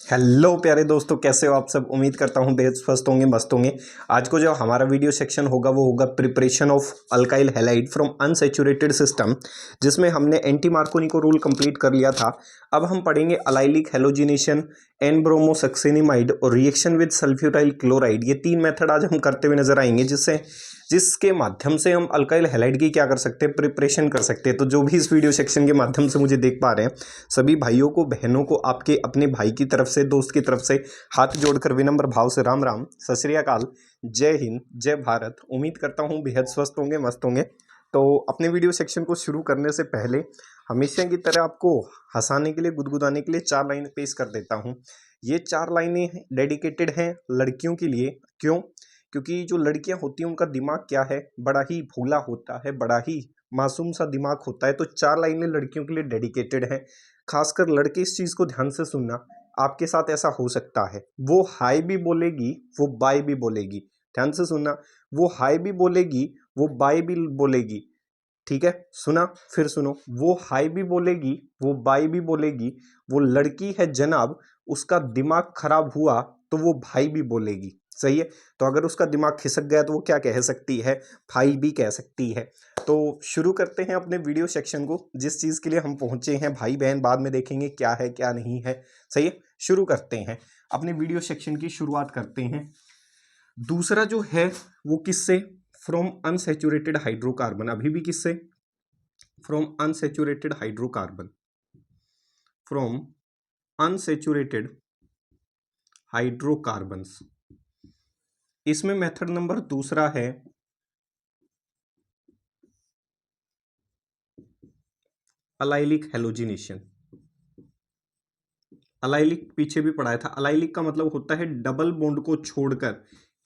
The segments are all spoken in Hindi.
हेलो प्यारे दोस्तों, कैसे हो आप सब। उम्मीद करता हूँ बेहद स्वस्थ होंगे, मस्त होंगे। आज को जो हमारा वीडियो सेक्शन होगा वो होगा preparation of alkyl halide from unsaturated system, जिसमें हमने एंटी मार्कोनी रूल कंप्लीट कर लिया था। अब हम पढ़ेंगे अलाइलिक हैलोजिनेशन, एन ब्रोमोसक्सेनिमाइड और रिएक्शन विद सल्फ्यूटाइल क्लोराइड। ये तीन मेथड आज हम करते हुए नजर आएंगे, जिसके माध्यम से हम अल्काइल हैलाइड की क्या कर सकते हैं, प्रिपरेशन कर सकते हैं। तो जो भी इस वीडियो सेक्शन के माध्यम से मुझे देख पा रहे हैं, सभी भाइयों को, बहनों को, आपके अपने भाई की तरफ से, दोस्त की तरफ से हाथ जोड़कर विनम्र भाव से राम राम, सत श्री अकाल, जय हिंद, जय भारत। उम्मीद करता हूँ बेहद स्वस्थ होंगे, मस्त होंगे। तो अपने वीडियो सेक्शन को शुरू करने से पहले हमेशा की तरह आपको हंसाने के लिए, गुदगुदाने के लिए 4 लाइनें पेश कर देता हूँ। ये 4 लाइनें डेडिकेटेड हैं लड़कियों के लिए। क्यों? क्योंकि जो लड़कियां होती हैं उनका दिमाग क्या है, बड़ा ही भोला होता है, बड़ा ही मासूम सा दिमाग होता है। तो 4 लाइनें लड़कियों के लिए डेडिकेटेड हैं। खासकर लड़के इस चीज़ को ध्यान से सुनना। आपके साथ ऐसा हो सकता है, वो हाय भी बोलेगी, वो बाय भी बोलेगी। ध्यान से सुनना, वो हाय भी बोलेगी, वो बाय भी बोलेगी। ठीक है, सुना? फिर सुनो, वो हाय भी बोलेगी, वो बाय भी बोलेगी। वो लड़की है जनाब, उसका दिमाग खराब हुआ तो वो भाई भी बोलेगी। सही है। तो अगर उसका दिमाग खिसक गया तो वो क्या कह सकती है, भाई भी कह सकती है। तो शुरू करते हैं अपने वीडियो सेक्शन को। जिस चीज़ के लिए हम पहुंचे हैं, भाई बहन बाद में देखेंगे क्या है क्या नहीं है। सही है, शुरू करते हैं अपने वीडियो सेक्शन की शुरुआत करते हैं। दूसरा जो है वो किससे, फ्रॉम अनसैचुरेटेड हाइड्रोकार्बन। अभी भी किससे, from unsaturated hydrocarbon, from unsaturated hydrocarbons. इसमें मेथड नंबर दूसरा है अलाइलिक हैलोजिनेशन। अलाइलिक पीछे भी पढ़ाया था। अलाइलिक का मतलब होता है डबल बॉन्ड को छोड़कर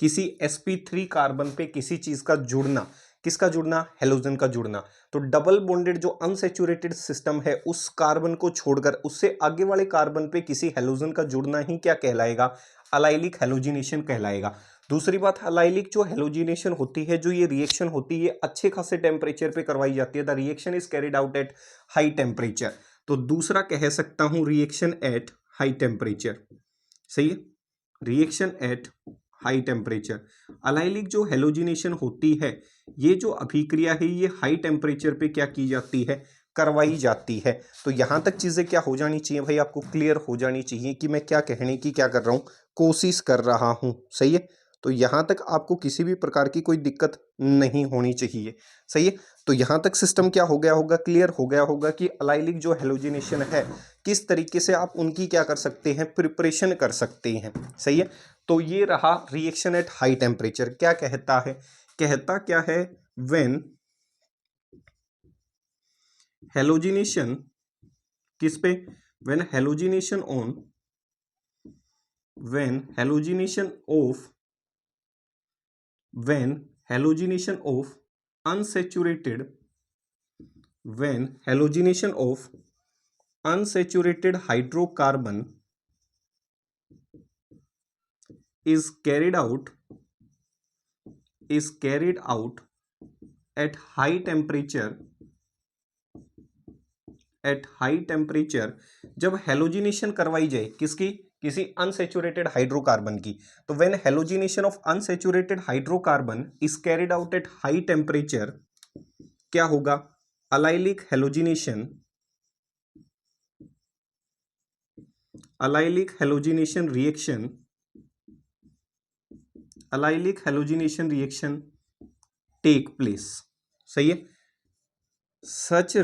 किसी sp3 कार्बन पे किसी चीज का जुड़ना। किसका जुड़ना? हैलोजन का जुड़ना। तो डबल बॉन्डेड जो अनसैचुरेटेड सिस्टम है, उस कार्बन को छोड़कर उससे आगे वाले कार्बन पे किसी हैलोजन का जुड़ना ही क्या कहलाएगा? अलाइलिक हैलोजिनेशन कहलाएगा। दूसरी बात, अलाइलिक जो हैलोजिनेशन होती है, जो ये रिएक्शन होती है, अच्छे खासे टेम्परेचर पे करवाई जाती है। The reaction is carried out at high temperature. तो दूसरा कह सकता हूं रिएक्शन एट हाई टेम्परेचर। सही है, reaction at high temperature. Allylic जो हैलोजिनेशन होती है, ये जो अभिक्रिया है, ये हाई टेम्परेचर पे क्या की जाती है, करवाई जाती है। तो यहां तक चीजें क्या हो जानी चाहिए भाई, आपको क्लियर हो जानी चाहिए कि मैं क्या कहने की क्या कर रहा हूं, कोशिश कर रहा हूं। सही है। तो यहां तक आपको किसी भी प्रकार की कोई दिक्कत नहीं होनी चाहिए। सही है। तो यहां तक सिस्टम क्या हो गया होगा, क्लियर हो गया होगा कि अलाइलिक जो हैलोजिनेशन है, किस तरीके से आप उनकी क्या कर सकते हैं, प्रिपरेशन कर सकते हैं। सही है। तो ये रहा रिएक्शन एट हाई टेम्परेचर। क्या कहता है, कहता क्या है, व्हेन हैलोजिनेशन, किस पे, when halogenation on, when halogenation of, when halogenation of unsaturated, when halogenation of unsaturated hydrocarbon is carried out at high temperature, at high temperature, जब हेलोजिनेशन करवाई जाए किसकी, किसी अनसेचुरेटेड हाइड्रोकार्बन की। तो when halogenation of unsaturated hydrocarbon is carried out at high temperature, क्या होगा, allylic halogenation, allylic halogenation reaction, allylic halogenation reaction take place. सही है। Such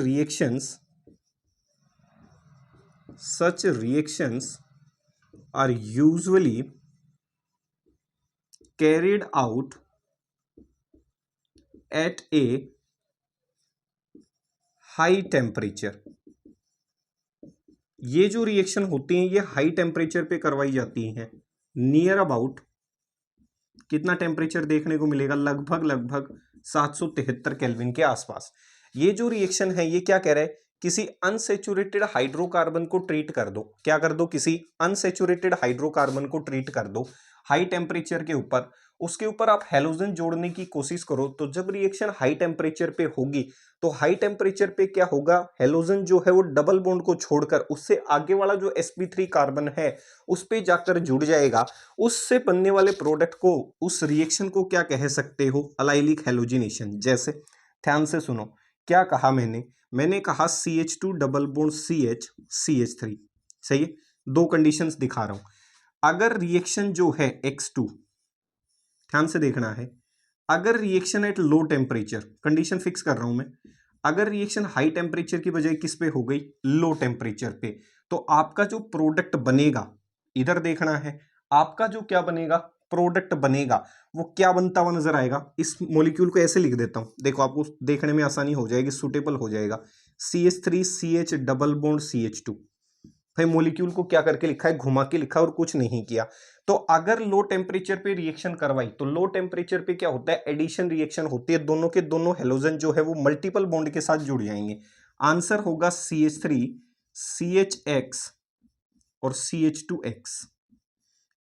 reactions are usually carried out at a high temperature. ये जो रिएक्शन होती हैं, ये हाई टेम्परेचर पे करवाई जाती हैं। नियर अबाउट कितना टेम्परेचर देखने को मिलेगा, लगभग 773 केल्विन के आसपास। ये जो रिएक्शन है, ये क्या कह रहा है, किसी अनसेचुरेटेड हाइड्रोकार्बन को ट्रीट कर दो। क्या कर दो, किसी अनसेचुरेटेड हाइड्रोकार्बन को ट्रीट कर दो हाई टेम्परेचर के ऊपर, उसके ऊपर आप हेलोजन जोड़ने की कोशिश करो, तो जब रिएक्शन हाई टेम्परेचर पे होगी तो हाई टेम्परेचर पे क्या होगा, हेलोजन जो है वो डबल बॉन्ड को छोड़कर उससे आगे वाला जो sp3 कार्बन है उस पे जाकर जुड़ जाएगा। उससे बनने वाले प्रोडक्ट को, उस रिएक्शन को क्या कह सकते हो, अलाइलिक हेलोजिनेशन। जैसे ध्यान से सुनो, क्या कहा मैंने कहा CH2 double bond CH CH3, सही है। दो कंडीशंस दिखा रहा हूं। अगर रिएक्शन जो है X2, ध्यान से देखना है, अगर reaction at low temperature, condition fix कर रहा हूं मैं, अगर रिएक्शन हाई टेम्परेचर की बजाय किस पे हो गई, लो टेम्परेचर पे, तो आपका जो प्रोडक्ट बनेगा, इधर देखना है, आपका जो क्या बनेगा, प्रोडक्ट बनेगा, वो क्या बनता हुआ नजर आएगा। इस मॉलिक्यूल को ऐसे लिख देता हूं, देखो आपको देखने में आसानी हो जाएगी, सुटेबल हो जाएगा। CH3 CH double bond CH2। भाई मॉलिक्यूल को क्या करके लिखा है, घुमा के लिखा और कुछ नहीं किया। तो अगर लो टेम्परेचर पे रिएक्शन करवाई तो लो टेम्परेचर पे क्या होता है, एडिशन रिएक्शन होती है, दोनों के दोनों हेलोजन जो है वो मल्टीपल बॉन्ड के साथ जुड़ जाएंगे। आंसर होगा CH3 CHX और CH2X।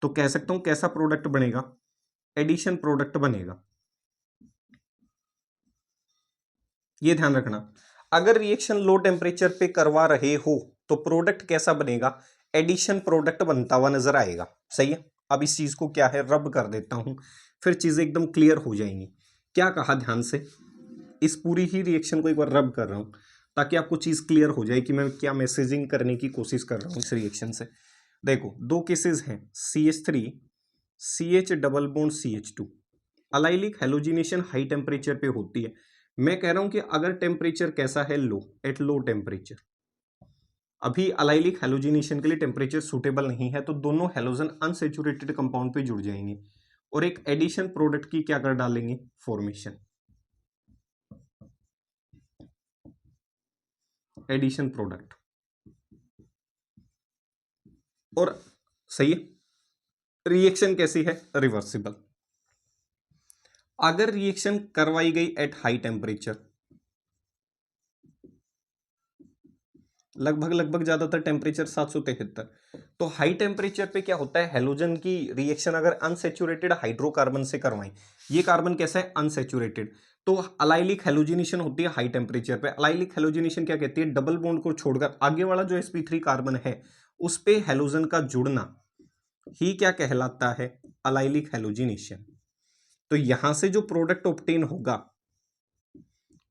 तो कह सकता हूं कैसा प्रोडक्ट बनेगा, एडिशन प्रोडक्ट बनेगा। ये ध्यान रखना, अगर रिएक्शन लो टेम्परेचर पे करवा रहे हो तो प्रोडक्ट कैसा बनेगा, एडिशन प्रोडक्ट बनता हुआ नजर आएगा। सही है। अब इस चीज को क्या है, रब कर देता हूं, फिर चीजें एकदम क्लियर हो जाएंगी। क्या कहा ध्यान से, इस पूरी ही रिएक्शन को एक बार रब कर रहा हूं ताकि आपको चीज क्लियर हो जाए कि मैं क्या मैसेजिंग करने की कोशिश कर रहा हूं इस रिएक्शन से। देखो दो केसेस हैं, CH3 CH double bond CH2। Allylic halogenation high temperature पे होती है। मैं कह रहा हूं कि अगर टेम्परेचर कैसा है, लो, एट लो टेम्परेचर, अभी अलाइलिक हेलोजिनेशन के लिए टेम्परेचर सुटेबल नहीं है, तो दोनों हेलोजन अनसेचुरेटेड कंपाउंड पे जुड़ जाएंगे और एक एडिशन प्रोडक्ट की क्या कर डालेंगे, फॉर्मेशन, एडिशन प्रोडक्ट। और सही है, रिएक्शन कैसी है, रिवर्सिबल। अगर रिएक्शन करवाई गई एट हाई टेम्परेचर, लगभग ज्यादातर टेम्परेचर 773, तो हाई टेम्परेचर पे क्या होता है, हेलोजन की रिएक्शन अगर अनसेचुरेटेड हाइड्रोकार्बन से करवाएं, ये कार्बन कैसा है, अनसेचुरेटेड, तो अलाइलिक हेलोजिनेशन होती है हाई टेम्परेचर पे। अलाइलिक हेलोजिनेशन क्या कहती है, डबल बॉन्ड को छोड़कर आगे वाला जो sp3 कार्बन है उस पे हेलोजन का जुड़ना ही क्या कहलाता है, अलाइलिक हेलोजिनेशन। तो यहां से जो प्रोडक्ट ऑब्टेन होगा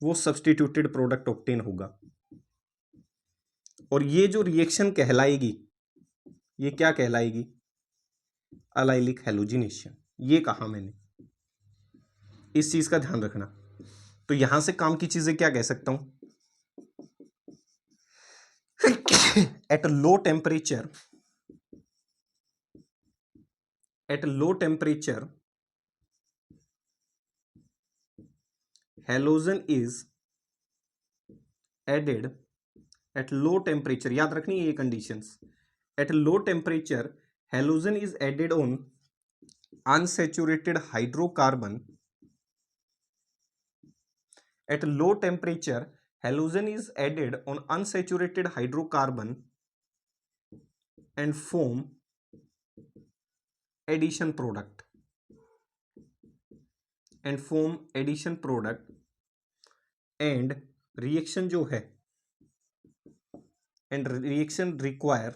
वो सब्सटीट्यूटेड प्रोडक्ट ऑब्टेन होगा, और ये जो रिएक्शन कहलाएगी ये क्या कहलाएगी, अलाइलिक हेलोजिनेशन। ये कहा मैंने, इस चीज का ध्यान रखना। तो यहां से काम की चीजें क्या कह सकता हूं, at low temperature, at low temperature halogen is added, at low temperature, याद रखनी ये conditions, at low temperature halogen is added on unsaturated hydrocarbon, at low temperature halogen is added on unsaturated hydrocarbon and form addition product, and form addition product, and reaction जो है, and reaction require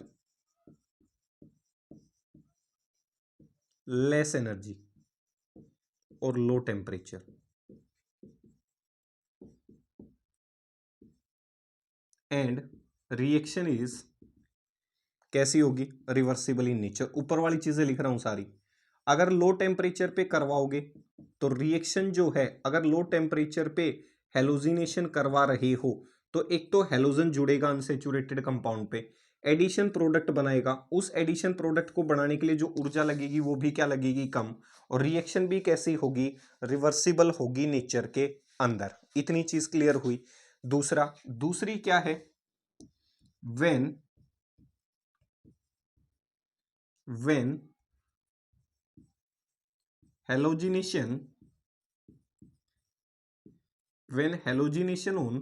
less energy और low temperature, and reaction is कैसी होगी, रिवर्सिबल इन नेचर। ऊपर वाली चीजें लिख रहा हूं सारी, अगर लो टेम्परेचर पे करवाओगे तो रिएक्शन जो है, अगर लो टेम्परेचर पे हेलोजिनेशन करवा रहे हो तो एक तो हेलोजन जुड़ेगा अनसेचुरेटेड कंपाउंड पे, एडिशन प्रोडक्ट बनाएगा, उस एडिशन प्रोडक्ट को बनाने के लिए जो ऊर्जा लगेगी वो भी क्या लगेगी, कम, और रिएक्शन भी कैसी होगी, रिवर्सिबल होगी नेचर के अंदर। इतनी चीज क्लियर हुई। दूसरी क्या है, when halogenation when halogenation on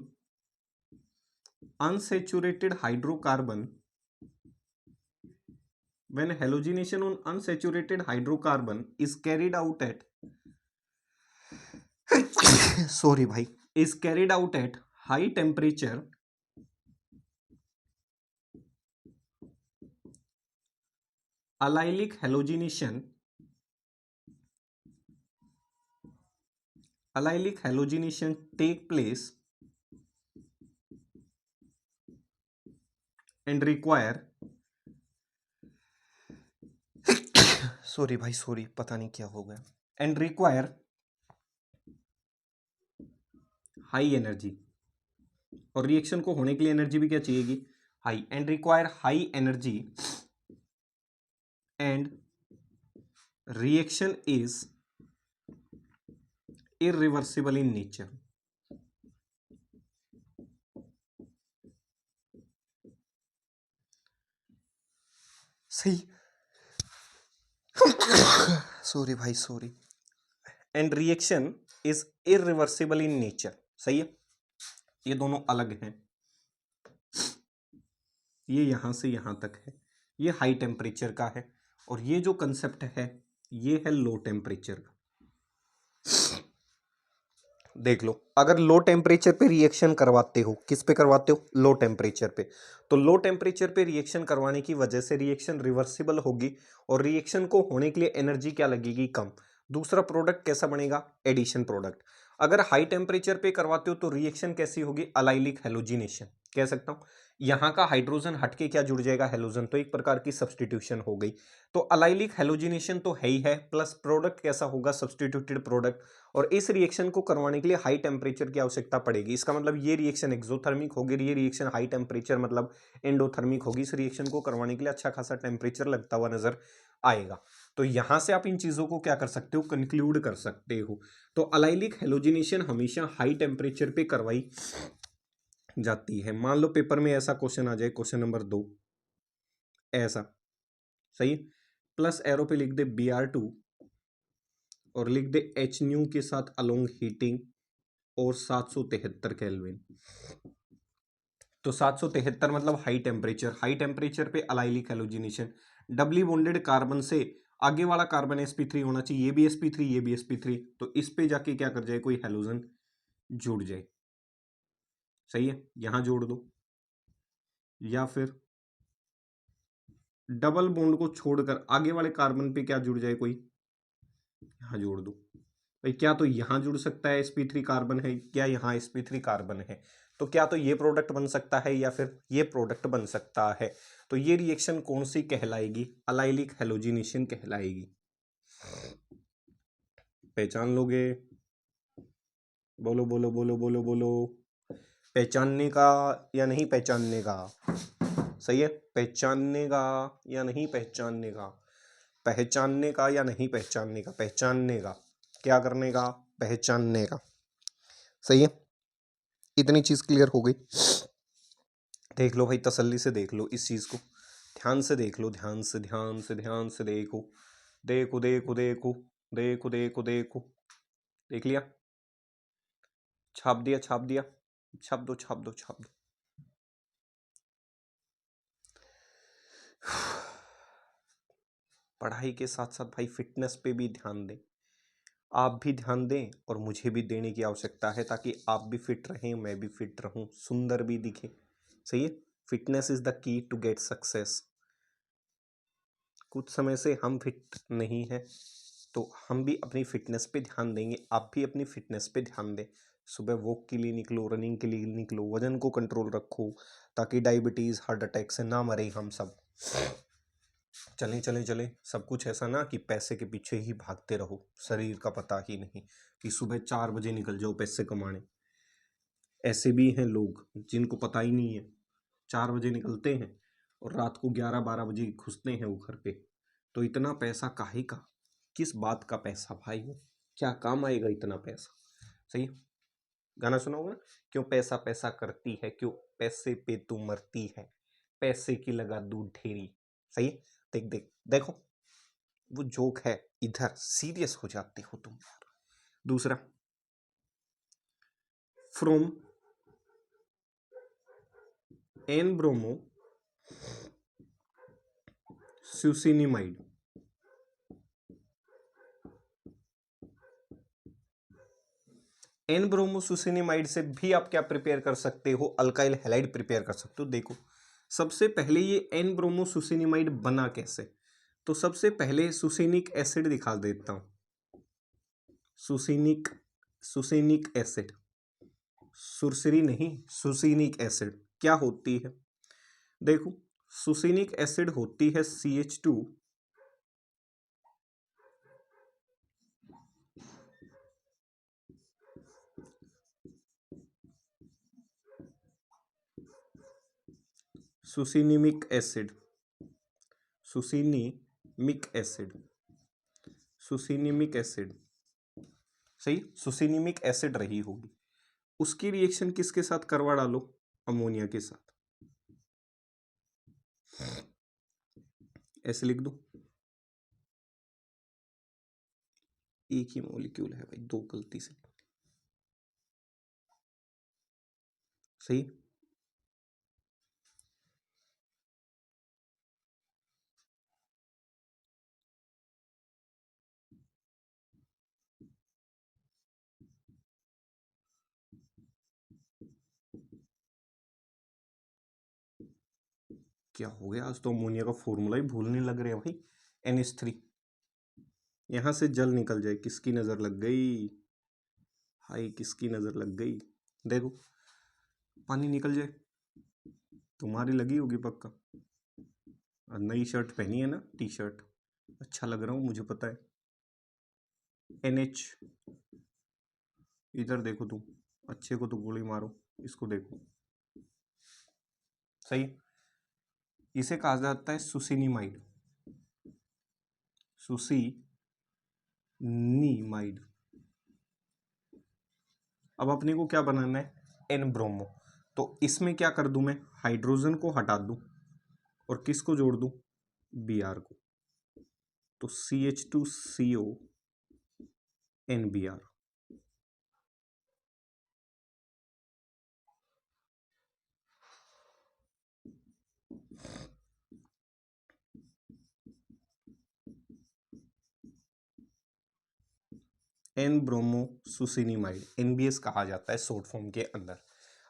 unsaturated hydrocarbon when halogenation on unsaturated hydrocarbon is carried out at sorry भाई, is carried out at high temperature, allylic halogenation take place and require sorry भाई सॉरी, पता नहीं क्या हो गया, एंड रिक्वायर हाई एनर्जी, और रिएक्शन को होने के लिए एनर्जी भी क्या चाहिएगी, high, and require high energy, and reaction is irreversible in nature. सही सॉरी भाई sorry, and reaction is irreversible in nature. सही है, ये दोनों अलग हैं, ये यहां से यहां तक है, ये हाई टेम्परेचर का है, और ये जो कंसेप्ट है ये है लो टेम्परेचर का। देख लो, अगर लो टेम्परेचर पे रिएक्शन करवाते हो, किस पे करवाते हो, लो टेम्परेचर पे, तो लो टेम्परेचर पे रिएक्शन करवाने की वजह से रिएक्शन रिवर्सिबल होगी, और रिएक्शन को होने के लिए एनर्जी क्या लगेगी, कम। दूसरा प्रोडक्ट कैसा बनेगा, एडिशन प्रोडक्ट। अगर हाई टेम्परेचर पे करवाते हो तो रिएक्शन कैसी होगी, अलाइलिक हैलोजिनेशन कह सकता हूं। यहां का हाइड्रोजन हटके क्या जुड़ जाएगा, हैलोजन, तो एक प्रकार की सब्सटीट्यूशन हो गई। तो अलाइलिक हैलोजिनेशन तो है ही है, प्लस प्रोडक्ट कैसा होगा, सब्सटीट्यूटेड प्रोडक्ट। और इस रिएक्शन को करवाने के लिए हाई टेम्परेचर की आवश्यकता पड़ेगी। इसका मतलब ये रिएक्शन एक्सोथर्मिक होगी, ये रिएक्शन हाई टेम्परेचर मतलब एंडोथर्मिक होगी। इस रिएक्शन को करवाने के लिए अच्छा खासा टेम्परेचर लगता हुआ नजर आएगा। तो यहां से आप इन चीजों को क्या कर सकते हो, कंक्लूड कर सकते हो। तो अलाइलिक हैलोजिनेशन हमेशा हाई टेम्परेचर पे करवाई जाती है। मान लो पेपर में ऐसा क्वेश्चन आ जाए, क्वेश्चन नंबर 2 ऐसा, सही, प्लस एरो पे लिख दे Br2 और लिख दे एच न्यू के साथ अलोंग हीटिंग और 773 केल्विन। तो 773 मतलब हाई टेम्परेचर, हाई टेम्परेचर पे allylic halogenation. Doubly bonded carbon से आगे वाला कार्बन sp3 होना चाहिए, ये भी sp3 ये भी sp3, तो इस पे जाके क्या कर जाए, कोई हैलोजन जुड़ जाए। सही है, यहां जोड़ दो, या फिर डबल बॉन्ड को छोड़कर आगे वाले कार्बन पे क्या जुड़ जाए, कोई यहां जोड़ दो। भाई क्या तो यहां जुड़ सकता है, sp3 कार्बन है, क्या यहां sp3 कार्बन है, तो क्या तो ये प्रोडक्ट बन सकता है या फिर ये प्रोडक्ट बन सकता है। तो ये रिएक्शन कौन सी कहलाएगी, अलाइलिक हैलोजिनेशन कहलाएगी। पहचान लोगे, बोलो बोलो बोलो बोलो बोलो, पहचानने का या नहीं पहचानने का, सही है, पहचानने का या नहीं पहचानने का, पहचानने का या नहीं पहचानने का, पहचानने का, क्या करने का, पहचानने का। सही है, इतनी चीज क्लियर हो गई। देख लो भाई, तसल्ली से देख लो इस चीज को, ध्यान से देख लो, ध्यान से ध्यान से ध्यान से देखो, देखो देखो देखो देखो देखो देखो, देख लिया, छाप दिया छाप दिया, छाप दो छाप दो छाप दो। पढ़ाई के साथ साथ भाई फिटनेस पे भी ध्यान दें, आप भी ध्यान दें और मुझे भी देने की आवश्यकता है, ताकि आप भी फिट रहें, मैं भी फिट रहूं, सुंदर भी दिखे। सही है, fitness is the key to get success. कुछ समय से हम फिट नहीं हैं, तो हम भी अपनी फिटनेस पे ध्यान देंगे, आप भी अपनी फिटनेस पे ध्यान दें। सुबह वॉक के लिए निकलो, रनिंग के लिए निकलो, वजन को कंट्रोल रखो, ताकि डायबिटीज हार्ट अटैक से ना मरे हम सब। चलें चलें चलें, सब कुछ ऐसा ना कि पैसे के पीछे ही भागते रहो, शरीर का पता ही नहीं कि सुबह 4 बजे निकल जाओ पैसे कमाने। ऐसे भी हैं लोग जिनको पता ही नहीं है, 4 बजे निकलते हैं और रात को 11-12 बजे घुसते हैं वो घर पे। तो इतना पैसा काहे का, किस बात का पैसा भाई, वो क्या काम आएगा इतना पैसा। सही है? गाना सुना होगा ना, क्यों पैसा पैसा करती है, क्यों पैसे पे तू मरती है, पैसे की लगा दूध ढेरी। सही है? देख देख देखो, वो जोक है, इधर सीरियस हो जाते हो तुम यार। दूसरा, फ्रॉम एन ब्रोमो सुसिनिमाइड। एन ब्रोमोसुसिनिमाइड से भी आप क्या प्रिपेयर कर सकते हो, अल्काइल हैलाइड प्रिपेयर कर सकते हो। देखो सबसे पहले ये एन ब्रोमोसुसिनिमाइड बना कैसे, तो सबसे पहले सुसिनिक एसिड दिखा देता हूं। सुसिनिक एसिड, सुरसरी नहीं, सुसिनिक एसिड क्या होती है। देखो सुसिनिक एसिड होती है CH2 सुसिनिमिक एसिड, सुसिनिमिक एसिड, सुसिनिमिक एसिड, सही, सुसिनिमिक एसिड रही होगी। उसकी रिएक्शन किसके साथ करवा डालो, अमोनिया के साथ, ऐसे लिख दो। एक ही मॉलिक्यूल है भाई, दो गलती से, सही। क्या हो गया, आज तो अमोनिया का फॉर्मूला ही भूलने लग रहे हैं भाई। NH3, यहां से जल निकल जाए, किसकी नजर लग गई, हाय किसकी नजर लग गई। देखो पानी निकल जाए, तुम्हारी लगी होगी पक्का। नई शर्ट पहनी है ना, T-शर्ट, अच्छा लग रहा हूँ मुझे पता है। NH, इधर देखो तुम, अच्छे को तो गोली मारो, इसको देखो, सही। इसे कहा जाता है सुसिनिमाइड, सुसिनिमाइड। अब अपने को क्या बनाना है, एन ब्रोमो। तो इसमें क्या कर दूं मैं, हाइड्रोजन को हटा दूं और किसको जोड़ दूं, Br को, तो CH2CO NBr। N bromo succinimide, NBS कहा जाता है शॉर्ट फॉर्म के अंदर।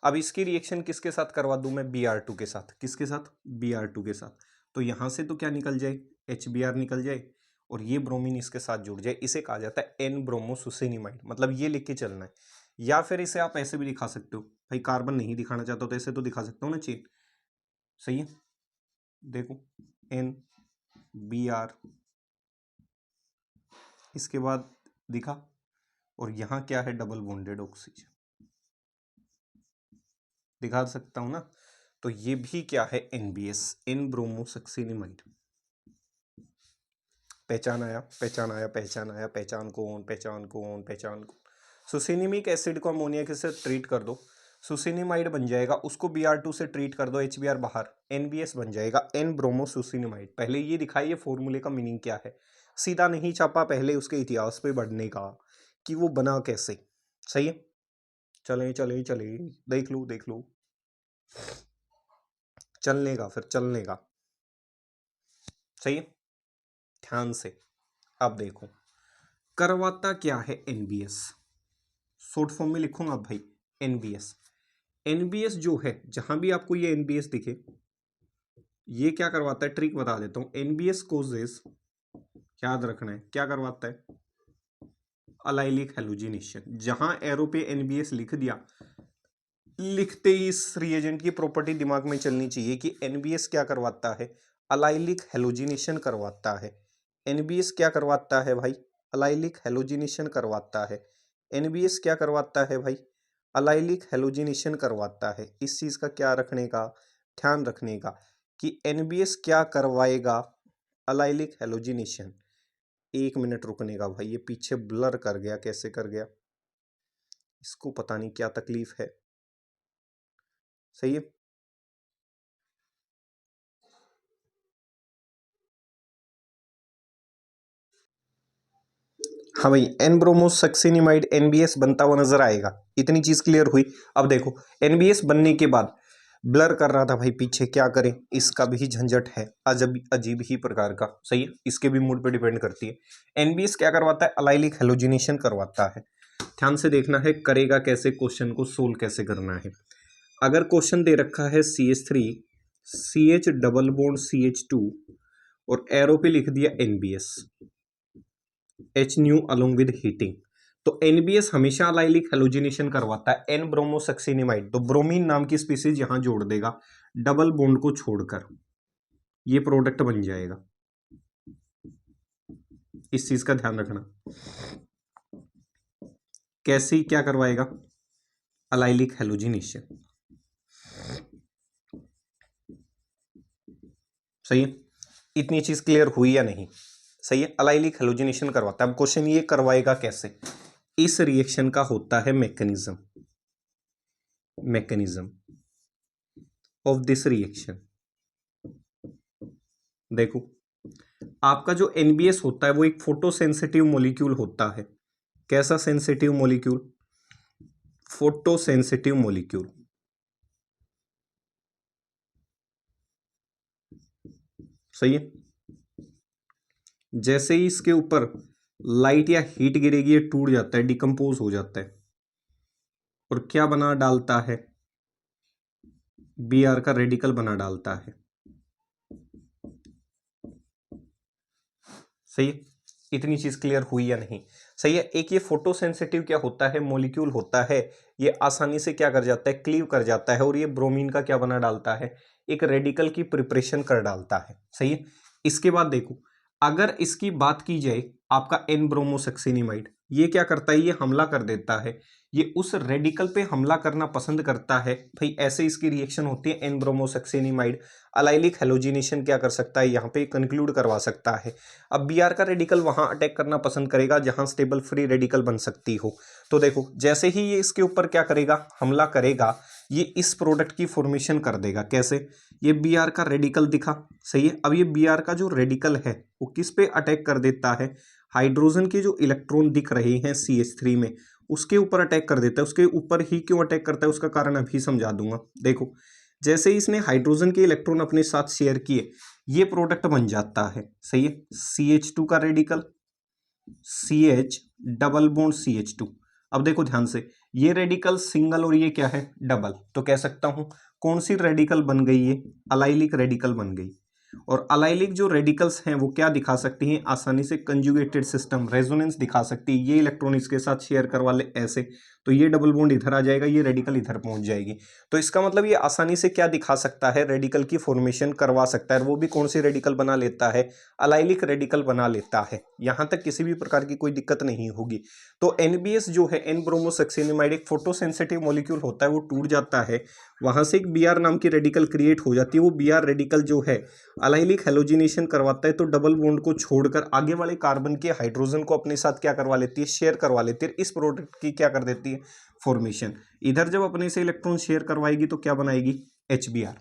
अब इसकी रिएक्शन किसके साथ करवा दूं मैं, Br2 के साथ, किसके साथ, Br2 के साथ। तो यहां से तो क्या निकल जाए, HBr निकल जाए, और ये ब्रोमीन इसके साथ जुड़ जाए। इसे कहा जाता है एन ब्रोमो सुसिनिमाइड, मतलब ये लिख के चलना है। या फिर इसे आप ऐसे भी दिखा सकते हो, भाई कार्बन नहीं दिखाना चाहता तो ऐसे तो दिखा सकता हूँ ना चेन, सही है। देखो NBr, इसके बाद दिखा, और यहाँ क्या है, डबल बॉन्डेड ऑक्सीजन, दिखा सकता हूं ना। तो ये भी क्या है, NBS, एन ब्रोमोसक्सिनिमाइड। पहचान आया, पहचान आया, पहचान आया, पहचान कौन, पहचान कौन, पहचान कौन। सुसिनिमिक एसिड को अमोनिया के साथ ट्रीट कर दो, सुसिनिमाइड बन जाएगा, उसको Br2 से ट्रीट कर दो, HBr बाहर, NBS बन जाएगा, एन ब्रोमोसुसिनिमाइड। पहले ये दिखाइए फॉर्मूले का मीनिंग क्या है, सीधा नहीं छापा, पहले उसके इतिहास पे बढ़ने का कि वो बना कैसे, सही है। चले चले चले, देख लो देख लो, चलने का, फिर चलने का, सही है, ध्यान से। अब देखो करवाता क्या है, NBS, शॉर्ट फॉर्म में लिखूंगा भाई, NBS। NBS जो है, जहां भी आपको ये NBS दिखे, ये क्या करवाता है, ट्रिक बता देता हूं। NBS कोजेस, याद रखना है, क्या करवाता है, अलाइलिक हेलोजिनेशन। जहां एरो पे NBS लिख दिया, लिखते ही इस रिएजेंट की प्रॉपर्टी दिमाग में चलनी चाहिए कि NBS क्या करवाता है, अलाइलिक हेलोजिनेशन करवाता है। NBS क्या करवाता है भाई, अलाइलिक हेलोजिनेशन करवाता है। NBS क्या करवाता है भाई, अलाइलिक हेलोजिनेशन करवाता है। इस चीज का क्या रखने का, ध्यान रखने का कि NBS क्या करवाएगा, अलाइलिक हेलोजिनेशन। 1 मिनट रुकने का भाई, ये पीछे ब्लर कर गया, कैसे कर गया, इसको पता नहीं क्या तकलीफ है, सही है। हाँ भाई, एन ब्रोमोसक्सिनिमाइड NBS बनता हुआ नजर आएगा, इतनी चीज क्लियर हुई। अब देखो NBS बनने के बाद ब्लर कर रहा था भाई पीछे, क्या करें, इसका भी झंझट है, अजब अजीब ही प्रकार का। सही है, इसके भी मूड पे डिपेंड करती है। एनबीएस क्या करवाता है, अलाइलिक हेलोजिनेशन करवाता है। ध्यान से देखना है करेगा कैसे, क्वेश्चन को सोल्व कैसे करना है। अगर क्वेश्चन दे रखा है CH3 CH double bond CH2 और एरो पे लिख दिया NBS H new along with heating, तो NBS हमेशा अलाइलिक हेलोजिनेशन करवाता है एन ब्रोमोसक्सिनिमाइड, तो ब्रोमीन नाम की स्पीसीज यहां जोड़ देगा डबल बॉन्ड को छोड़कर, ये प्रोडक्ट बन जाएगा। इस चीज का ध्यान रखना। कैसे क्या करवाएगा, अलाइलिक हेलोजिनेशन। सही है, इतनी चीज क्लियर हुई या नहीं? सही है, अलाइलिक हेलोजिनेशन करवाता है। अब क्वेश्चन ये करवाएगा कैसे, इस रिएक्शन का होता है mechanism, mechanism of this reaction. देखो आपका जो एनबीएस होता है वो एक फोटो सेंसिटिव मॉलिक्यूल होता है। कैसा sensitive molecule, photo sensitive molecule. सही है, जैसे ही इसके ऊपर लाइट या हीट गिरेगी ये टूट जाता है, डिकम्पोज हो जाता है और क्या बना डालता है, बीआर का रेडिकल बना डालता है। सही है, इतनी चीज क्लियर हुई या नहीं? सही है, एक ये फोटो सेंसिटिव क्या होता है, मॉलिक्यूल होता है, ये आसानी से क्या कर जाता है, क्लीव कर जाता है और ये ब्रोमीन का क्या बना डालता है, एक रेडिकल की प्रिपरेशन कर डालता है। सही है, इसके बाद देखो अगर इसकी बात की जाए, आपका एन ब्रोमोसक्सिनिमाइड ये क्या करता है, ये हमला कर देता है, ये उस रेडिकल पे हमला करना पसंद करता है। भाई ऐसे इसकी रिएक्शन होती है, एन ब्रोमोसक्सिनिमाइड अलाइलिक हेलोजिनेशन क्या कर सकता है, यहाँ पे कंक्लूड करवा सकता है। अब बीआर का रेडिकल वहां अटैक करना पसंद करेगा जहां स्टेबल फ्री रेडिकल बन सकती हो। तो देखो जैसे ही ये इसके ऊपर क्या करेगा, हमला करेगा, ये इस प्रोडक्ट की फॉर्मेशन कर देगा। कैसे, ये बीआर का रेडिकल दिखा। सही है, अब ये बीआर का जो रेडिकल है वो किस पे अटैक कर देता है, हाइड्रोजन के जो इलेक्ट्रॉन दिख रहे हैं CH3 में उसके ऊपर अटैक कर देता है। उसके ऊपर ही क्यों अटैक करता है उसका कारण अभी समझा दूंगा। देखो जैसे ही इसने हाइड्रोजन के इलेक्ट्रॉन अपने साथ शेयर किए, ये प्रोडक्ट बन जाता है। सही है, CH2 का radical CH double bond CH2। अब देखो ध्यान से, ये रेडिकल सिंगल और ये क्या है, डबल, तो कह सकता हूं कौन सी रेडिकल बन गई, ये अलाइलिक रेडिकल बन गई। और अलाइलिक जो रेडिकल्स हैं वो क्या दिखा सकती हैं, आसानी से कंजुगेटेड सिस्टम रेजोनेंस दिखा सकती है। ये इलेक्ट्रॉन इसके साथ शेयर करवा ले ऐसे, तो ये डबल बॉन्ड इधर आ जाएगा, ये रेडिकल इधर पहुंच जाएगी। तो इसका मतलब ये आसानी से क्या दिखा सकता है, रेडिकल की फॉर्मेशन करवा सकता है। वो भी कौन सी रेडिकल बना लेता है, अलाइलिक रेडिकल बना लेता है। यहां तक किसी भी प्रकार की कोई दिक्कत नहीं होगी। तो एनबीएस जो है, एन ब्रोमोसक्सिनिमाइड, एक फोटोसेंसिटिव मॉलिक्यूल होता है, वो टूट जाता है, वहां से एक बीआर नाम की रेडिकल क्रिएट हो जाती है। वो बीआर रेडिकल जो है अलाइलिक हेलोजिनेशन करवाता है, तो डबल बॉन्ड को छोड़कर आगे वाले कार्बन के हाइड्रोजन को अपने साथ क्या करवा लेती है, शेयर करवा लेती है। इस प्रोडक्ट की क्या कर देती है, फॉर्मेशन। इधर जब अपने से इलेक्ट्रॉन शेयर करवाएगी तो क्या बनाएगी, HBr।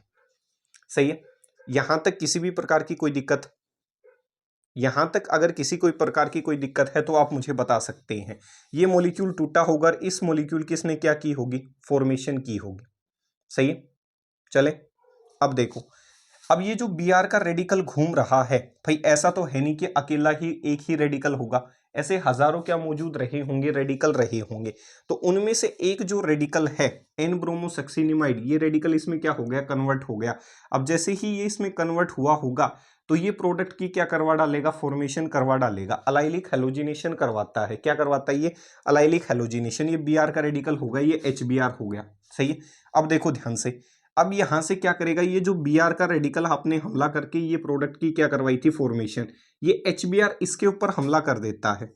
सही है, यहां तक किसी भी प्रकार की कोई दिक्कत, यहां तक अगर किसी कोई प्रकार की कोई दिक्कत है तो आप मुझे बता सकते हैं। ये मॉलिक्यूल टूटा होगा, इस मॉलिक्यूल की इसने क्या की होगी, फॉर्मेशन की होगी। सही है, चले अब देखो, अब ये जो बीआर का रेडिकल घूम रहा है, भाई ऐसा तो है नहीं कि अकेला ही एक ही रेडिकल होगा, ऐसे हजारों क्या मौजूद रहे होंगे, रेडिकल रहे होंगे। तो उनमें से एक जो रेडिकल है एन ब्रोमोसक्सिनिमाइड, ये रेडिकल इसमें क्या हो गया, कन्वर्ट हो गया। अब जैसे ही ये इसमें कन्वर्ट हुआ होगा तो ये प्रोडक्ट की क्या करवा डालेगा, फॉर्मेशन करवा डालेगा, अलाइलिक हेलोजिनेशन करवाता है। क्या करवाता है ये, अलाइलिक हेलोजिनेशन। ये बीआर का रेडिकल होगा, ये HBr हो गया। सही है, अब देखो ध्यान से, अब यहां से क्या करेगा, ये जो बीआर का रेडिकल आपने हमला करके ये प्रोडक्ट की क्या करवाई थी, फॉर्मेशन, ये HBr इसके ऊपर हमला कर देता है।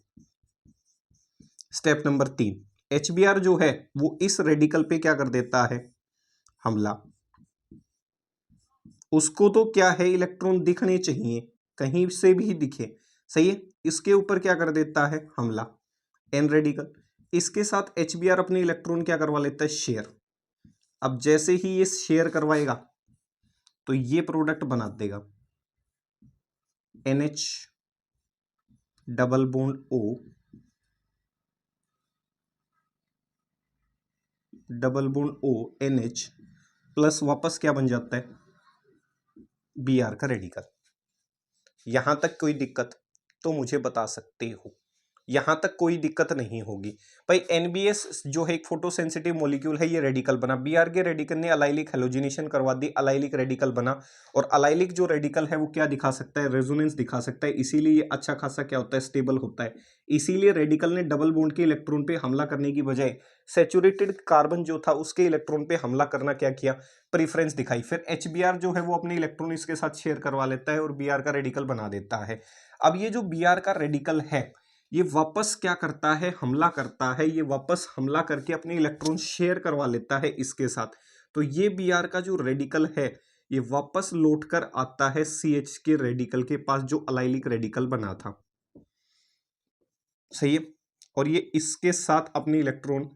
स्टेप नंबर 3, HBr जो है वो इस रेडिकल पे क्या कर देता है, हमला। उसको तो क्या है, इलेक्ट्रॉन दिखने चाहिए, कहीं से भी दिखे। सही है, इसके ऊपर क्या कर देता है, हमला, एन रेडिकल। इसके साथ HBr अपने इलेक्ट्रॉन क्या करवा लेता है, शेयर। अब जैसे ही ये शेयर करवाएगा तो ये प्रोडक्ट बना देगा NH double bond O double bond O NH plus वापस क्या बन जाता है, बी आर का रेडिकल। यहां तक कोई दिक्कत तो मुझे बता सकते हो, यहां तक कोई दिक्कत नहीं होगी भाई। एनबीएस जो है एक फोटोसेंसिटिव मॉलिक्यूल है, ये रेडिकल बना, बीआर के रेडिकल ने अलाइलिक हेलोजिनेशन करवा दी, अलाइलिक रेडिकल बना। और अलाइलिक जो रेडिकल है वो क्या दिखा सकता है, रेजोनेंस दिखा सकता है, इसीलिए ये अच्छा खासा क्या होता है, स्टेबल होता है। इसीलिए रेडिकल ने डबल बॉन्ड के इलेक्ट्रॉन पे हमला करने की बजाय सैचुरेटेड कार्बन जो था उसके इलेक्ट्रॉन पे हमला करना क्या किया, प्रीफरेंस दिखाई। फिर एचबीआर जो है वो अपने इलेक्ट्रॉन इसके साथ शेयर करवा लेता है और बीआर का रेडिकल बना देता है। अब ये जो बीआर का रेडिकल है ये वापस क्या करता है, हमला करता है, ये वापस हमला करके अपने इलेक्ट्रॉन शेयर करवा लेता है इसके साथ। तो ये बीआर का जो रेडिकल है ये वापस लौट कर आता है सीएच के रेडिकल के पास जो अलाइलिक रेडिकल बना था, सही है। और ये इसके साथ अपने इलेक्ट्रॉन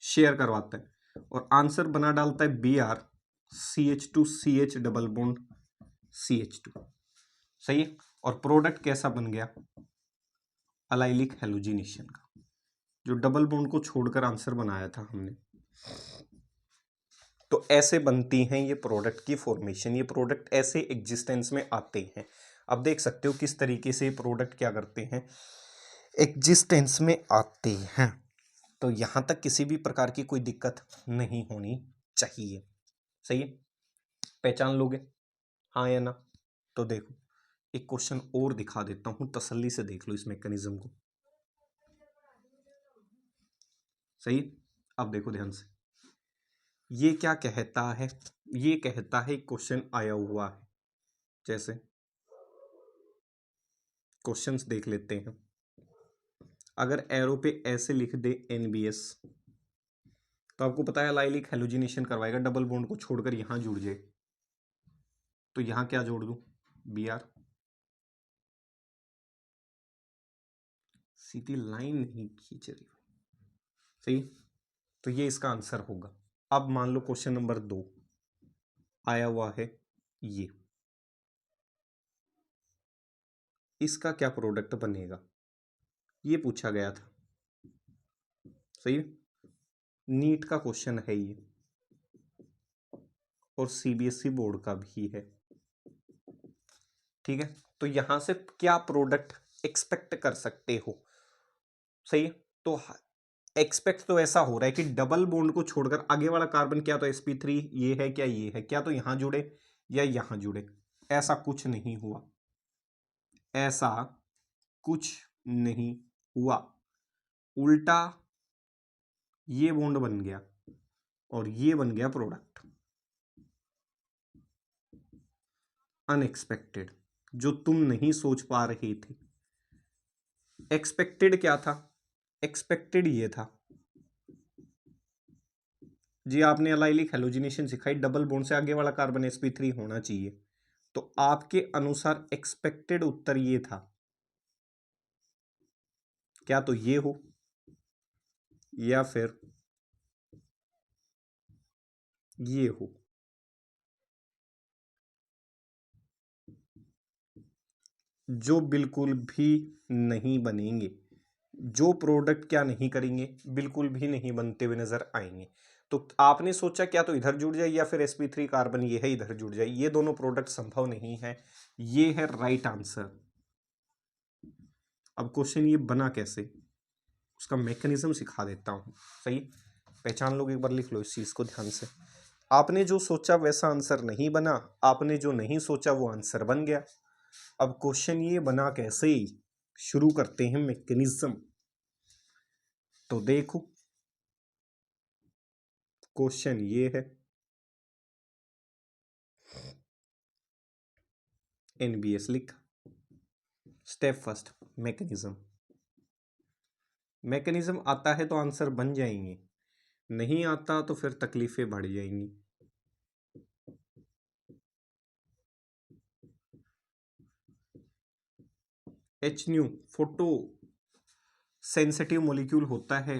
शेयर करवाता है और आंसर बना डालता है B are CH2CH double bond CH2, सही है। और प्रोडक्ट कैसा बन गया, अलाइलिक हेलोजिनेशन का, जो डबल बॉन्ड को छोड़कर आंसर बनाया था हमने। तो ऐसे बनती हैं ये प्रोडक्ट की फॉर्मेशन, ये प्रोडक्ट ऐसे एग्जिस्टेंस में आते हैं। अब देख सकते हो किस तरीके से प्रोडक्ट क्या करते हैं, एग्जिस्टेंस में आते हैं। तो यहां तक किसी भी प्रकार की कोई दिक्कत नहीं होनी चाहिए, सही है। पहचान लोगे हाँ या ना। तो देखो एक क्वेश्चन और दिखा देता हूं, तसल्ली से देख लो इस मैकेनिज्म को, सही। अब देखो ध्यान से, ये क्या कहता है, ये कहता है क्वेश्चन आया हुआ है, जैसे क्वेश्चंस देख लेते हैं। अगर एरो पे ऐसे लिख दे NBS तो आपको पता है अलाइलिक हेलोजिनेशन करवाएगा, डबल बॉन्ड को छोड़कर यहां जुड़ जाए, तो यहां क्या जोड़ दूं, Br। सीधी लाइन नहीं खींच रही, सही। तो ये इसका आंसर होगा। अब मान लो क्वेश्चन नंबर 2 आया हुआ है, ये इसका क्या प्रोडक्ट बनेगा, ये पूछा गया था, सही है। नीट का क्वेश्चन है ये और सीबीएसई बोर्ड का भी है, ठीक है। तो यहां से क्या प्रोडक्ट एक्सपेक्ट कर सकते हो, सही है। तो एक्सपेक्ट तो ऐसा हो रहा है कि डबल बॉन्ड को छोड़कर आगे वाला कार्बन क्या तो sp3 ये है, क्या ये है, क्या तो यहां जुड़े या यहां जुड़े। ऐसा कुछ नहीं हुआ, ऐसा कुछ नहीं हुआ, उल्टा ये बॉन्ड बन गया और ये बन गया प्रोडक्ट, अनएक्सपेक्टेड, जो तुम नहीं सोच पा रहे थे। एक्सपेक्टेड क्या था, एक्सपेक्टेड ये था जी, आपने अलाइलिक हेलोजिनेशन सिखाई, डबल बॉन्ड से आगे वाला कार्बन sp3 होना चाहिए, तो आपके अनुसार एक्सपेक्टेड उत्तर ये था, क्या तो ये हो या फिर ये हो। जो बिल्कुल भी नहीं बनेंगे, जो प्रोडक्ट क्या नहीं करेंगे, बिल्कुल भी नहीं बनते हुए नजर आएंगे। तो आपने सोचा क्या तो इधर जुड़ जाए या फिर sp3 कार्बन ये है इधर जुड़ जाए, ये दोनों प्रोडक्ट संभव नहीं है, ये है राइट आंसर। अब क्वेश्चन ये बना कैसे, उसका मैकेनिज्म सिखा देता हूं, सही। पहचान लोग, एक बार लिख लो इस चीज को ध्यान से। आपने जो सोचा वैसा आंसर नहीं बना, आपने जो नहीं सोचा वो आंसर बन गया। अब क्वेश्चन ये बना कैसे, शुरू करते हैं मैकेनिज्म। तो देखो क्वेश्चन ये है, NBS लिख, स्टेप फर्स्ट मैकेनिज्म। मैकेनिज्म आता है तो आंसर बन जाएंगे, नहीं आता तो फिर तकलीफें बढ़ जाएंगी। HNu फोटो सेंसिटिव मॉलिक्यूल होता है,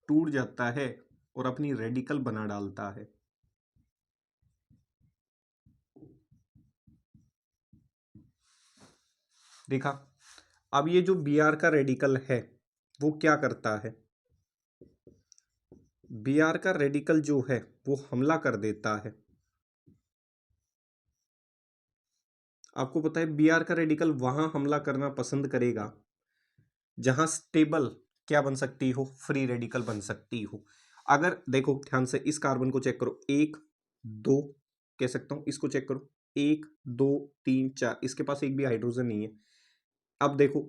टूट जाता है और अपनी रेडिकल बना डालता है। देखा। अब ये जो Br का रेडिकल है वो क्या करता है, Br का रेडिकल जो है वो हमला कर देता है, आपको पता है Br का रेडिकल वहां हमला करना पसंद करेगा जहां स्टेबल क्या बन सकती हो, फ्री रेडिकल बन सकती हो। अगर देखो ध्यान से इस कार्बन को चेक करो, 1 2 कह सकता हूं, इसको चेक करो 1 2 3 4, इसके पास एक भी हाइड्रोजन नहीं है। अब देखो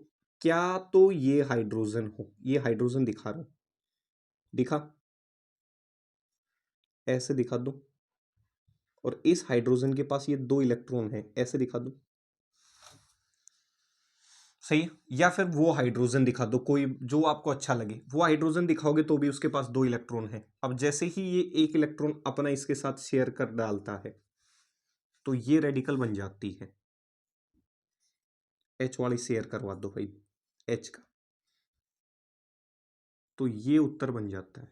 क्या तो ये हाइड्रोजन हो, ये हाइड्रोजन दिखा रहा हूं, दिखा, ऐसे दिखा दो, और इस हाइड्रोजन के पास ये 2 इलेक्ट्रॉन है, ऐसे दिखा दो, सही है। या फिर वो हाइड्रोजन दिखा दो, कोई जो आपको अच्छा लगे, वो हाइड्रोजन दिखाओगे तो भी उसके पास 2 इलेक्ट्रॉन है। अब जैसे ही ये 1 इलेक्ट्रॉन अपना इसके साथ शेयर कर डालता है तो ये रेडिकल बन जाती है, H वाली शेयर करवा दो भाई H का, तो ये उत्तर बन जाता है,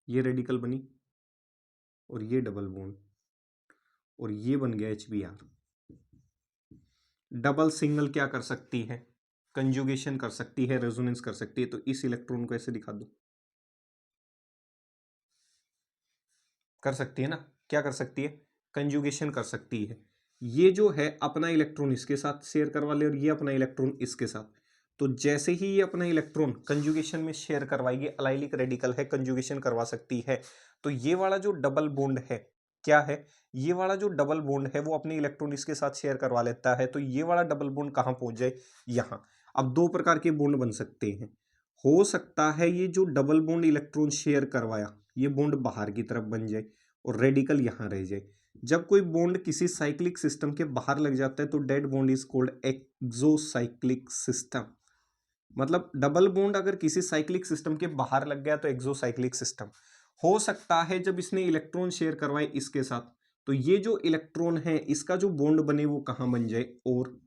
ये रेडिकल बनी और ये डबल बॉन्ड, और ये बन गया HBr। डबल सिंगल क्या कर सकती है, कंजुगेशन कर सकती है, रेजोनेंस कर सकती है, तो इस इलेक्ट्रॉन को ऐसे दिखा दो, कर सकती है ना, क्या कर सकती है, कंजुगेशन कर सकती है। ये जो है अपना इलेक्ट्रॉन इसके साथ शेयर करवा ले और ये अपना इलेक्ट्रॉन इसके साथ, तो जैसे ही ये अपना इलेक्ट्रॉन कंजुगेशन में शेयर करवाएगी, अलाइलिक रेडिकल है, कंजुगेशन करवा सकती है, तो ये वाला जो डबल बॉन्ड है क्या है, ये वाला जो डबल बॉन्ड है वो अपने इलेक्ट्रॉन इसके साथ शेयर करवा लेता है, तो ये वाला डबल बॉन्ड कहां पहुंच जाए, यहां। अब 2 प्रकार के बॉन्ड बन सकते हैं, हो सकता है ये जो डबल बॉन्ड इलेक्ट्रॉन शेयर करवाया ये बॉन्ड बाहर की तरफ बन जाए और रेडिकल यहां रह जाए। जब कोई बॉन्ड किसी साइक्लिक सिस्टम के बाहर लग जाता है तो dead bond is called exocyclic system. मतलब डबल बॉन्ड अगर किसी साइक्लिक सिस्टम के बाहर लग गया तो एक्सोसाइक्लिक सिस्टम। हो सकता है जब इसने इलेक्ट्रॉन शेयर करवाए इसके साथ, तो ये जो इलेक्ट्रॉन है इसका जो बॉन्ड बने वो कहां बन जाए, और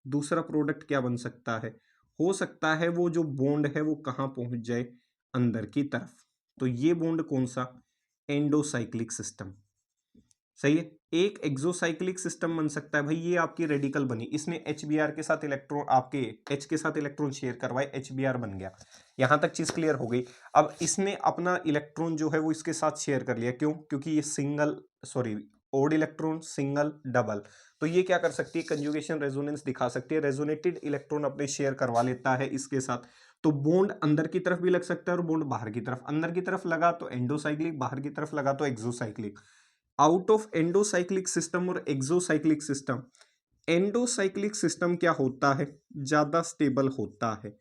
दूसरा प्रोडक्ट क्या बन सकता है, हो सकता है वो जो बॉन्ड है वो कहां पहुंच जाए, अंदर की तरफ। तो ये बॉन्ड कौन सा, एंडोसाइक्लिक सिस्टम, सही है। एक एक्सोसाइक्लिक सिस्टम बन सकता है, भाई ये आपकी रेडिकल बनी, इसने HBr के साथ इलेक्ट्रॉन, आपके H के साथ इलेक्ट्रॉन शेयर करवाए, HBr बन गया, यहां तक चीज क्लियर हो गई। अब इसने अपना इलेक्ट्रॉन जो है वो इसके साथ शेयर कर लिया, क्यों, क्योंकि ये single, sorry, odd electron, single, double, तो ये क्या कर सकती है, कंजुगेशन रेजोनेंस दिखा सकती है, रेजोनेटेड इलेक्ट्रॉन अपने शेयर करवा लेता है इसके साथ, तो बॉन्ड अंदर की तरफ भी लग सकता है और बॉन्ड बाहर की तरफ, अंदर की तरफ लगा तो एंडोसाइक्लिक, बाहर की तरफ लगा तो एक्सोसाइक्लिक। आउट ऑफ एंडोसाइक्लिक सिस्टम और एक्सोसाइक्लिक सिस्टम, एंडोसाइक्लिक सिस्टम क्या होता है, ज्यादा स्टेबल होता है।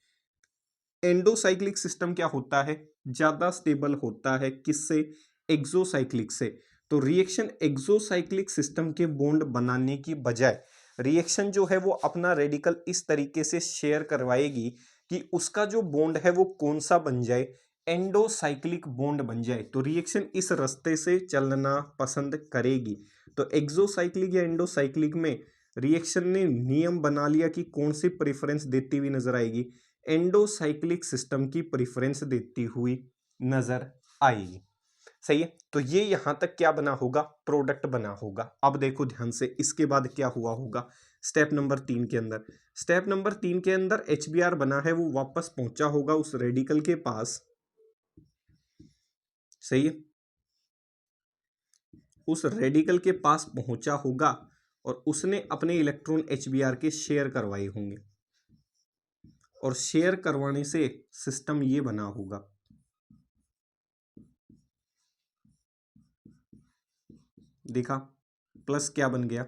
एंडोसाइक्लिक सिस्टम क्या होता है, ज्यादा स्टेबल होता है, किससे, एक्सोसाइक्लिक से। तो रिएक्शन एक्सोसाइक्लिक सिस्टम के बॉन्ड बनाने की बजाय रिएक्शन जो है वो अपना रेडिकल इस तरीके से शेयर करवाएगी कि उसका जो बॉन्ड है वो कौन सा बन जाए, एंडोसाइक्लिक बॉन्ड बन जाए, तो रिएक्शन इस रास्ते से चलना पसंद करेगी। तो एक्सोसाइक्लिक या एंडोसाइक्लिक में रिएक्शन ने नियम बना लिया कि कौन सी प्रेफरेंस देती हुई नजर आएगी, एंडोसाइक्लिक सिस्टम की प्रेफरेंस देती हुई नजर आएगी, सही है। तो ये यहां तक क्या बना होगा, प्रोडक्ट बना होगा। अब देखो ध्यान से इसके बाद क्या हुआ होगा, स्टेप नंबर 3 के अंदर, स्टेप नंबर 3 के अंदर HBr बना है वो वापस पहुंचा होगा उस रेडिकल के पास, सही है, उस रेडिकल के पास पहुंचा होगा और उसने अपने इलेक्ट्रॉन HBr के शेयर करवाए होंगे, और शेयर करवाने से सिस्टम ये बना होगा, देखा, प्लस क्या बन गया,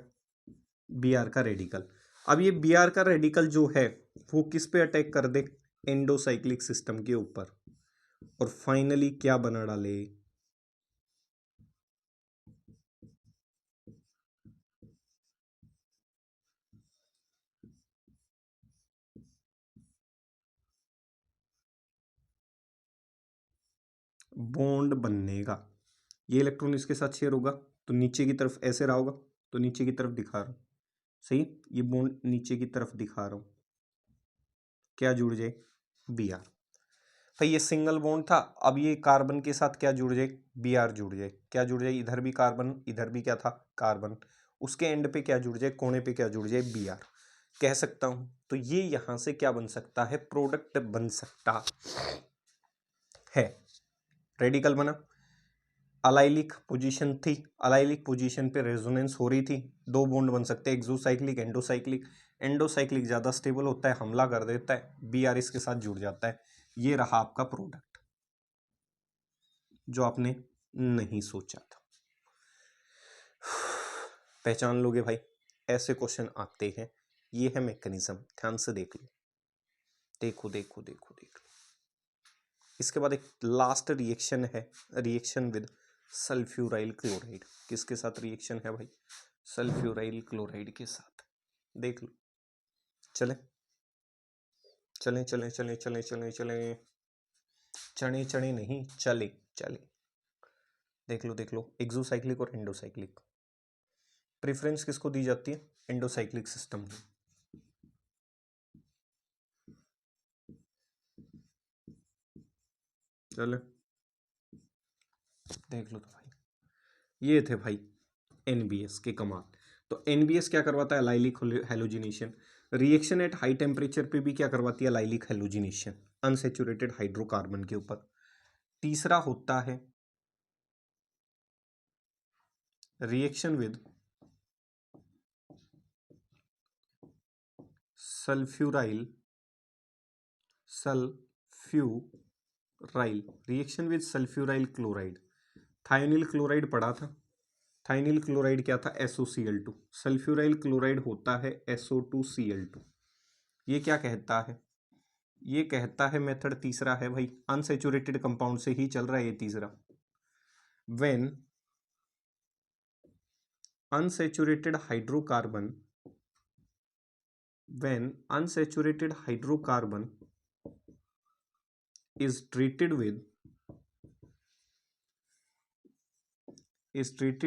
Br का रेडिकल। अब ये Br का रेडिकल जो है वो किस पे अटैक कर दे, एंडोसाइक्लिक सिस्टम के ऊपर, और फाइनली क्या बना डाले, बॉन्ड बनने का। ये इलेक्ट्रॉन इसके साथ शेयर होगा तो नीचे की तरफ ऐसे रहा होगा, तो नीचे की तरफ दिखा रहा हूं, सही, ये बॉन्ड नीचे की तरफ दिखा रहा हूं, क्या जुड़ जाए, Br। भाई ये सिंगल बॉन्ड था, अब ये कार्बन के साथ क्या जुड़ जाए, Br जुड़ जाए, क्या जुड़ जाए, इधर भी कार्बन, इधर भी क्या था, कार्बन, उसके एंड पे क्या जुड़ जाए, कोने पे क्या जुड़ जाए, Br कह सकता हूं। तो ये यहां से क्या बन सकता है, प्रोडक्ट बन सकता है। रेडिकल बना, अलाइलिक पोजीशन थी, अलाइलिक पोजीशन पे रेजोनेंस हो रही थी, दो बॉन्ड बन सकते हैं एक्सोसाइक्लिक एंडोसाइक्लिक, एंडोसाइक्लिक ज़्यादा स्टेबल होता है, हमला कर देता है, Br इसके साथ जुड़ जाता है। ये रहा आपका प्रोडक्ट जो आपने नहीं सोचा था। पहचान लोगे भाई, ऐसे क्वेश्चन आते हैं, ये है मैकेनिज्म, ध्यान से देख लो, देखो देखो देखो देखो। इसके बाद एक लास्ट रिएक्शन है, रिएक्शन विद सल्फ्यूराइल क्लोराइड। किसके साथ रिएक्शन है भाई? सल्फ्यूराइल क्लोराइड के साथ। देख लो, चले चले चले चले चले चले चले चने चने नहीं, चले चले। देख लो एक्सोसाइक्लिक और एंडोसाइक्लिक, प्रेफरेंस किसको दी जाती है? एंडोसाइक्लिक सिस्टम को। चले देख लो तो भाई, ये थे भाई NBS के कमाल। तो NBS क्या करवाता है? Lilac halogenation. Reaction at high temperature पे भी क्या करवाती है? लाइलिक हेलोजिनेशन, अनसेचुरेटेड हाइड्रोकार्बन के ऊपर। तीसरा होता है reaction with sulphuryl reaction with sulphuryl chloride. Thionyl chloride पढ़ा था, थाइनिल क्लोराइड क्या था? SOCl2। सल्फ्यूराइल क्लोराइड होता है SO2Cl2। ये क्या कहता है? ये कहता है, मेथड तीसरा है भाई, अनसेचुरेटेड कंपाउंड से ही चल रहा है ये तीसरा। When unsaturated hydrocarbon is treated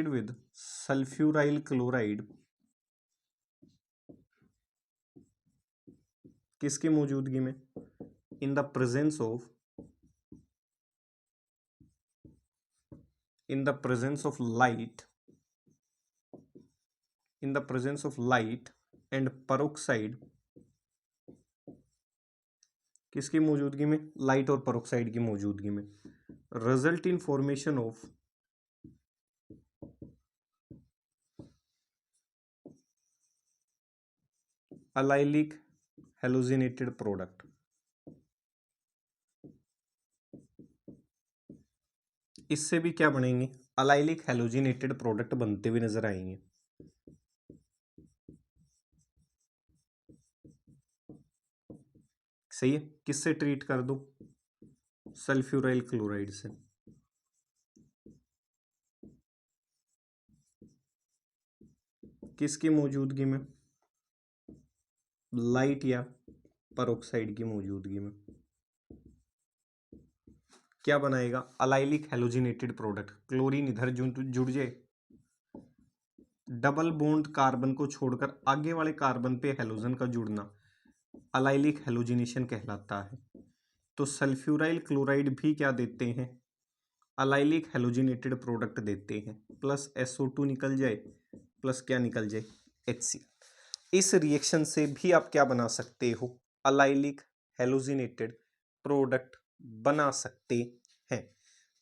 with sulfuryl chloride, किसकी मौजूदगी में? In the presence of light and peroxide. किसकी मौजूदगी में? लाइट और पेरोक्साइड की मौजूदगी में। Result in formation of allylic halogenated product. इससे भी क्या बनेंगे? अलाइलिक हेलोजिनेटेड प्रोडक्ट बनते हुए नजर आएंगे। सही है। किससे ट्रीट कर दो? सल्फ्यूराइल क्लोराइड से। किसकी मौजूदगी में? लाइट या पेरोक्साइड की मौजूदगी में। क्या बनाएगा? Allylic halogenated product. क्लोरीन इधर जुड़ जाए, डबल बॉन्ड कार्बन को छोड़कर आगे वाले कार्बन पे हेलोजन का जुड़ना अलाइलिक हेलोजिनेशन कहलाता है। तो सल्फ्यूराइल क्लोराइड भी क्या देते हैं? अलाइलिक हेलोजिनेटेड प्रोडक्ट देते हैं। प्लस SO2 निकल जाए, प्लस क्या निकल जाए? HCl। इस रिएक्शन से भी आप क्या बना सकते हो? अलाइलिक हेलोजिनेटेड प्रोडक्ट बना सकते हैं।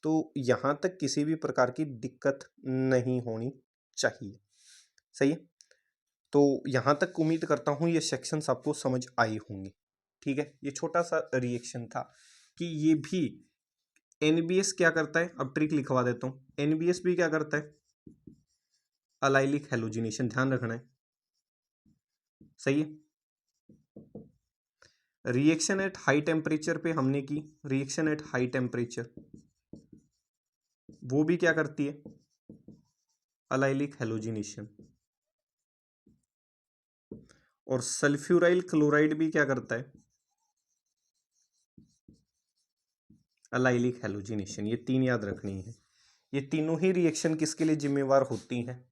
तो यहाँ तक किसी भी प्रकार की दिक्कत नहीं होनी चाहिए। सही है। तो यहाँ तक उम्मीद करता हूँ ये सेक्शंस आपको समझ आए होंगे। ठीक है, ये छोटा सा रिएक्शन था कि ये भी NBS क्या करता है। अब ट्रिक लिखवा देता हूँ। NBS भी क्या करता है? अलाइलिक हेलोजिनेशन, ध्यान रखना है। सही है। रिएक्शन एट हाई टेम्परेचर पे हमने की, रिएक्शन एट हाई टेम्परेचर, वो भी क्या करती है? Allylic halogenation. और सल्फ्यूराइल क्लोराइड भी क्या करता है? Allylic halogenation. ये तीन याद रखनी है। ये तीनों ही रिएक्शन किसके लिए जिम्मेवार होती हैं?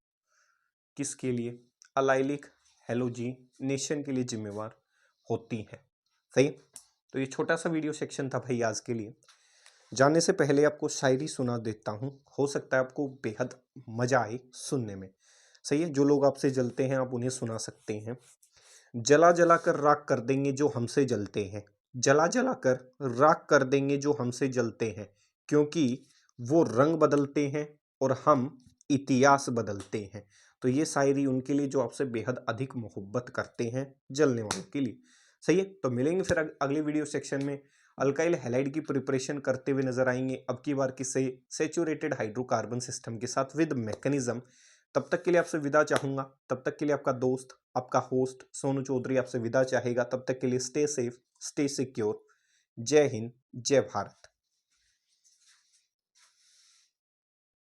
किसके लिए? अलाइलिक हेलोजिनेशन के लिए जिम्मेवार होती हैं। सही। तो ये छोटा सा वीडियो सेक्शन था भाई आज के लिए। जाने से पहले आपको शायरी सुना देता हूँ, हो सकता है आपको बेहद मजा आए सुनने में। सही है। जो लोग आपसे जलते हैं आप उन्हें सुना सकते हैं। जला जला कर राख कर देंगे जो हमसे जलते हैं, जला जला कर राख कर देंगे जो हमसे जलते हैं, क्योंकि वो रंग बदलते हैं और हम इतिहास बदलते हैं। तो ये शायरी उनके लिए जो आपसे बेहद अधिक मोहब्बत करते हैं, जलने वालों के लिए। सही है, तो मिलेंगे फिर अगले वीडियो सेक्शन में। अल्काइल हैलाइड की प्रिपरेशन करते हुए नजर आएंगे, अब की बार किसी सेचुरेटेड हाइड्रोकार्बन सिस्टम के साथ विद मैकेनिज्म। तब तक के लिए आपसे विदा चाहूंगा। तब तक के लिए आपका दोस्त, आपका होस्ट सोनू चौधरी आपसे विदा चाहेगा। तब तक के लिए स्टे सेफ, स्टे सिक्योर। जय हिंद, जय भारत।